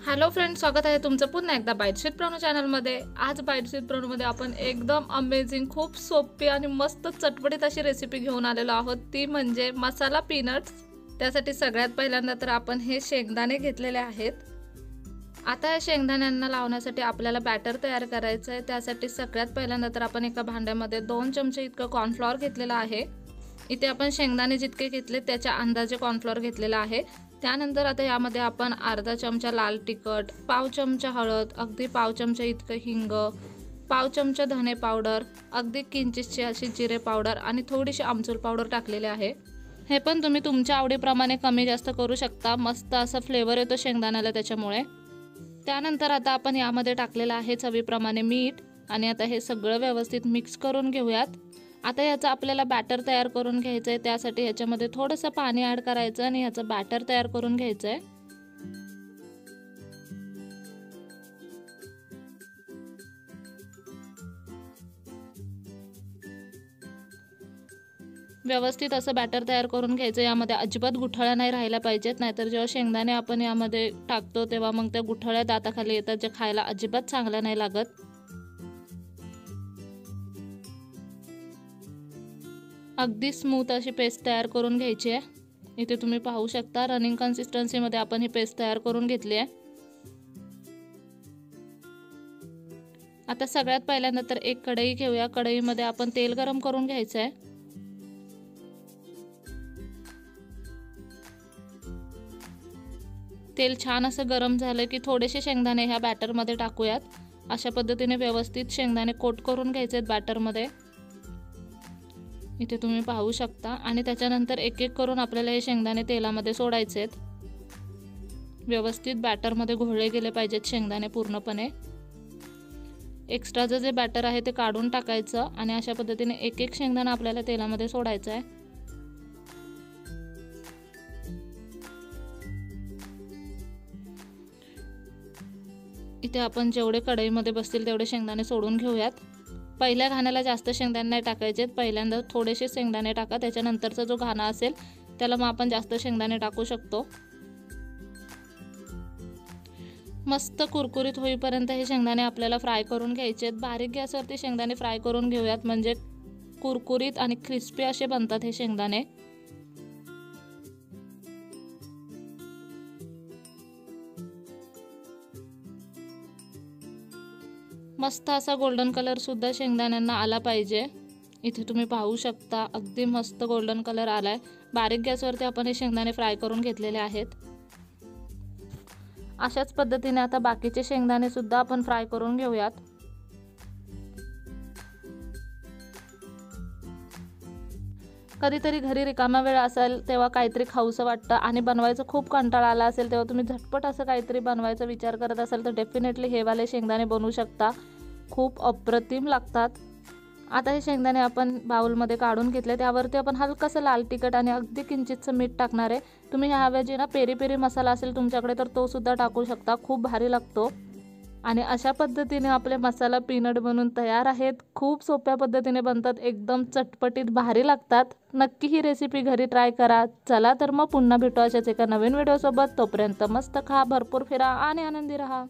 Hello friends, स्वागत आहे तुमचं पुन्हा एकदा बाईट्स विथ प्रणू चॅनलमध्ये। आज बाईट्स विथ प्रणूमध्ये आपण एकदम अमेझिंग, खूप सोपी आणि मस्त चटपटीत अशी रेसिपी घेऊन आलेलो आहोत, ती म्हणजे मसाला पीनट्स। त्यासाठी सगळ्यात पहिल्यांदा तर आपण हे शेंगदाणे घेतलेले आहेत। आता या शेंगदाण्यांना लावण्यासाठी आपल्याला बॅटर तयार करायचं आहे। त्यासाठी सगळ्यात पहिल्यांदा तर आपण एका भांड्यामध्ये 2 चमचे इतकं कॉर्नफ्लॉवर घेतलेला आहे। इथे आपण शेंगदाणे जितके घेतले त्याच्या अंदाजे कॉर्नफ्लॉवर घेतलेला आहे। त्यानंतर आता यामध्ये आपण अर्धा चमचा लाल तिखट, पाव चमचा हळद, अगदी पाव चमचा इतकं हिंग, पाव चमचा धने पावडर, अगदी किंचितशी अशी जिरे पावडर आणि थोडीशी आमचूर पावडर टाकलेले आहे। हे पण तुम्ही तुमच्या आवडीप्रमाणे कमी जास्त करू शकता, मस्त असा फ्लेवर येतो शेंगदाण्याला त्याच्यामुळे। त्यानंतर आता आपण यामध्ये टाकलेलं आहे चवीप्रमाणे मीठ आणि आता हे सगळं व्यवस्थित मिक्स करून घेऊयात। आता याचा आपल्याला बॅटर तयार करून घ्यायचं आहे। त्यासाठी ह्याच्यामध्ये थोडंसं पाणी ॲड करायचं आणि ह्याचं बॅटर तयार करून घ्यायचं आहे। व्यवस्थित असं बॅटर तयार करून घ्यायचं। यामध्ये अजिबात गुठळ्या नाही राहिल्या पाहिजेत, नाहीतर जेव्हा शेंगदाणे आपण यामध्ये टाकतो तेव्हा मग त्या गुठळ्या दाताखाली येतात, जे खायला अजिबात चांगल्या नाही लागत। अगदी स्मूथ अशी पेस्ट तयार करून घ्यायची आहे। इथे तुम्ही पाहू शकता रनिंग कन्सिस्टन्सीमध्ये आपण ही पेस्ट तयार करून घेतली आहे। आता सगळ्यात पहिल्यांदा तर एक कढई घेऊया। कढईमध्ये आपण तेल गरम करून घ्यायचं आहे। तेल छान असं गरम झालं की थोडेसे शेंगदाणे ह्या बॅटरमध्ये टाकूयात। अशा पद्धतीने व्यवस्थित शेंगदाणे कोट करून घ्यायचे आहेत बॅटरमध्ये। इथे तुम्ही पाहू शकता आणि त्याच्यानंतर एक एक करून आपल्याला हे शेंगदाणे तेलामध्ये सोडायचे आहेत। व्यवस्थित बॅटरमध्ये घोळले गेले पाहिजेत शेंगदाणे पूर्णपणे। एक्स्ट्राचं जे बॅटर आहे ते काढून टाकायचं आणि अशा पद्धतीने एक एक शेंगदाणा आपल्याला तेलामध्ये सोडायचं आहे। इथे आपण जेवढे कढईमध्ये बसतील तेवढे शेंगदाणे सोडून घेऊयात। पहिल्या घाण्याला जास्त शेंगदाणे नाही टाकायचे, पहिल्यांदा थोडेसे शेंगदाणे टाका, त्याच्यानंतरचा जो घाणा असेल त्याला मग आपण जास्त शेंगदाणे टाकू शकतो। मस्त कुरकुरीत होईपर्यंत हे शेंगदाणे आपल्याला फ्राय करून घ्यायचे आहेत। बारीक गॅसवरती शेंगदाणे फ्राय करून घेऊयात, म्हणजे कुरकुरीत आणि क्रिस्पी असे बनतात हे शेंगदाणे। मस्त असा गोल्डन कलर सुद्धा शेंगदाण्यांना आला पाहिजे। इथे तुम्ही पाहू शकता अगदी मस्त गोल्डन कलर आलाय। बारीक गॅसवरती आपण हे शेंगदाणे फ्राय करून घेतलेले आहेत। अशाच पद्धतीने आता बाकीचे शेंगदाणे सुद्धा आपण फ्राय करून घेऊयात। कधीतरी घरी रिकामा वेळ असेल तेव्हा काहीतरी खाऊसं वाटतं आणि बनवायचं खूप कंटाळा आला असेल तेव्हा तुम्ही झटपट असं काहीतरी बनवायचा विचार करत असाल तर डेफिनेटली हे वाले शेंगदाणे बनवू शकता। खूप अप्रतिम लागतात। आता हे शेंगदाणे आपण बाउलमध्ये काढून घेतले। त्यावरती आपण हलकंसं लाल तिखट आणि अगदी किंचितचं मीठ टाकणार आहे। तुम्ही ह्याऐवजी ना पेरी पेरी मसाला असेल तुमच्याकडे तर तो सुद्धा टाकू शकता, खूप भारी लागतो। आणि अशा पद्धतीने आपले मसाला पीनट बनून तयार आहेत। खूप सोप्या पद्धतीने बनतात, एकदम चटपटीत भारी लागतात। नक्की ही रेसिपी घरी ट्राय करा। चला तर मग पुन्हा भेटू अशाच एका नवीन व्हिडिओसोबत। तोपर्यंत मस्त खा, भरपूर फिरा आणि आनंदी रहा।